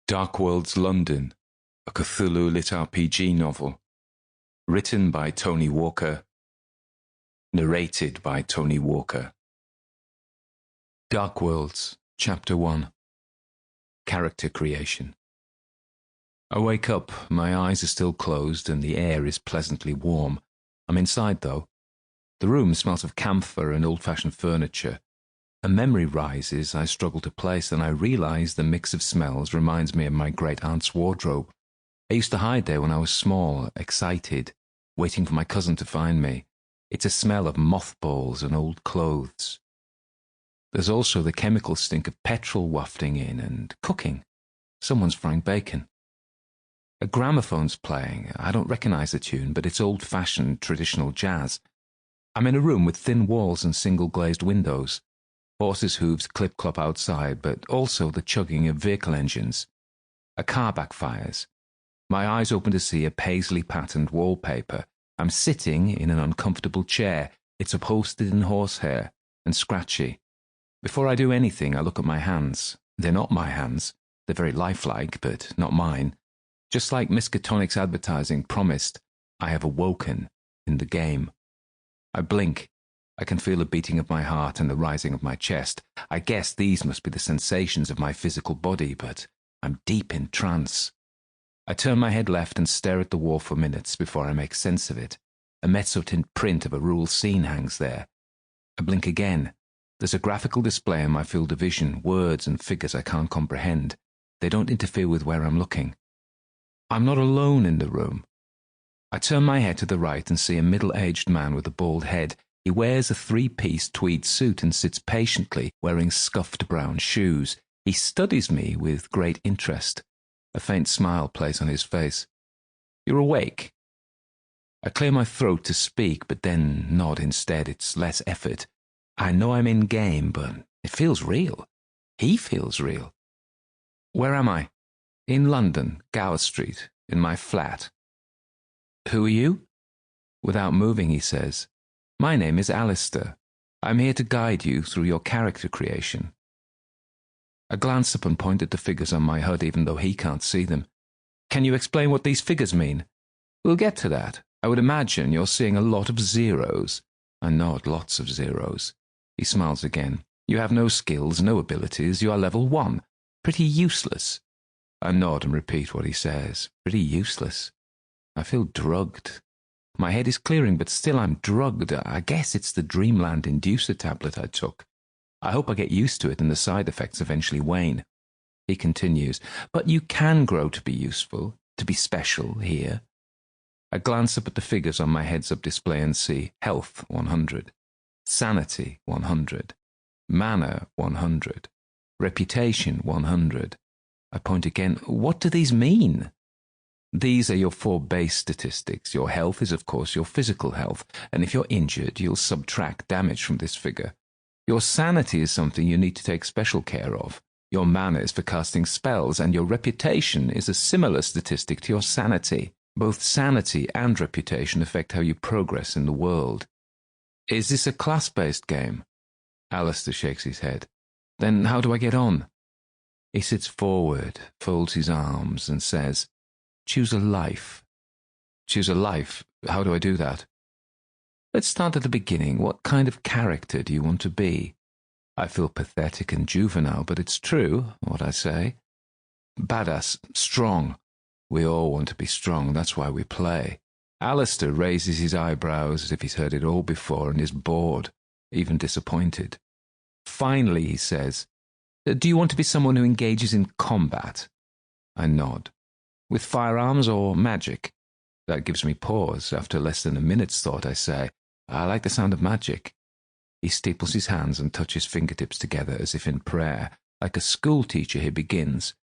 Darkworlds, London, a Cthulhu LitRPG novel. Written by Tony Walker. Narrated by Tony Walker. Darkworlds, Chapter 1. Character Creation. I wake up, my eyes are still closed and the air is pleasantly warm. I'm inside though. The room smells of camphor and old-fashioned furniture. A memory rises I struggle to place, and I realize the mix of smells reminds me of my great-aunt's wardrobe. I used to hide there when I was small, excited, waiting for my cousin to find me. It's a smell of mothballs and old clothes. There's also the chemical stink of petrol wafting in and cooking. Someone's frying bacon. A gramophone's playing. I don't recognize the tune, but it's old-fashioned traditional jazz. I'm in a room with thin walls and single-glazed windows. Horses' hooves clip-clop outside, but also the chugging of vehicle engines. A car backfires. My eyes open to see a paisley-patterned wallpaper. I'm sitting in an uncomfortable chair. It's upholstered in horsehair and scratchy. Before I do anything, I look at my hands. They're not my hands. They're very lifelike, but not mine. Just like Miskatonic's advertising promised, I have awoken in the game. I blink. I can feel the beating of my heart and the rising of my chest. I guess these must be the sensations of my physical body, but I'm deep in trance. I turn my head left and stare at the wall for minutes before I make sense of it. A mezzotint print of a rural scene hangs there. I blink again. There's a graphical display in my field of vision, words and figures I can't comprehend. They don't interfere with where I'm looking. I'm not alone in the room. I turn my head to the right and see a middle-aged man with a bald head. He wears a three-piece tweed suit and sits patiently, wearing scuffed brown shoes. He studies me with great interest. A faint smile plays on his face. "You're awake?" I clear my throat to speak, but then nod instead. It's less effort. I know I'm in game, but it feels real. He feels real. "Where am I?" "In London, Gower Street, in my flat." "Who are you?" Without moving, he says, "My name is Alistair. I'm here to guide you through your character creation." I glance up and point at the figures on my HUD even though he can't see them. "Can you explain what these figures mean?" "We'll get to that. I would imagine you're seeing a lot of zeros." I nod, lots of zeros. He smiles again. "You have no skills, no abilities. You are level 1. Pretty useless." I nod and repeat what he says. Pretty useless. I feel drugged. My head is clearing, but still I'm drugged. I guess it's the Dreamland Inducer tablet I took. I hope I get used to it and the side effects eventually wane. He continues, "But you can grow to be useful, to be special here." I glance up at the figures on my heads-up display and see health 100, sanity 100, mana 100, reputation 100. I point again. "What do these mean?" "These are your 4 base statistics. Your health is, of course, your physical health, and if you're injured, you'll subtract damage from this figure. Your sanity is something you need to take special care of. Your mana is for casting spells, and your reputation is a similar statistic to your sanity. Both sanity and reputation affect how you progress in the world." "Is this a class-based game?" Alistair shakes his head. "Then how do I get on?" He sits forward, folds his arms, and says, "Choose a life." "Choose a life? How do I do that?" "Let's start at the beginning. What kind of character do you want to be?" I feel pathetic and juvenile, but it's true, what I say. "Badass, strong." We all want to be strong, that's why we play. Alistair raises his eyebrows as if he's heard it all before and is bored, even disappointed. Finally, he says, "Do you want to be someone who engages in combat?" I nod. "With firearms or magic?" That gives me pause. After less than a minute's thought, I say, "I like the sound of magic." He steeples his hands and touches fingertips together as if in prayer. Like a schoolteacher, he begins.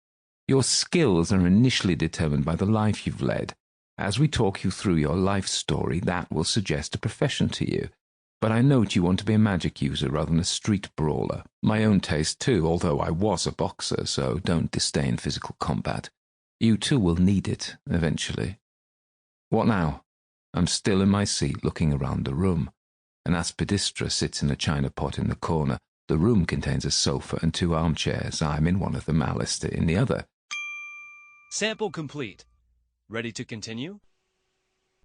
"Your skills are initially determined by the life you've led. As we talk you through your life story, that will suggest a profession to you. But I note you want to be a magic user rather than a street brawler. My own taste too, although I was a boxer, so don't disdain physical combat. You too will need it, eventually." "What now?" I'm still in my seat looking around the room. An aspidistra sits in a china pot in the corner. The room contains a sofa and 2 armchairs. I'm in one of them, Alistair in the other. Sample complete. Ready to continue?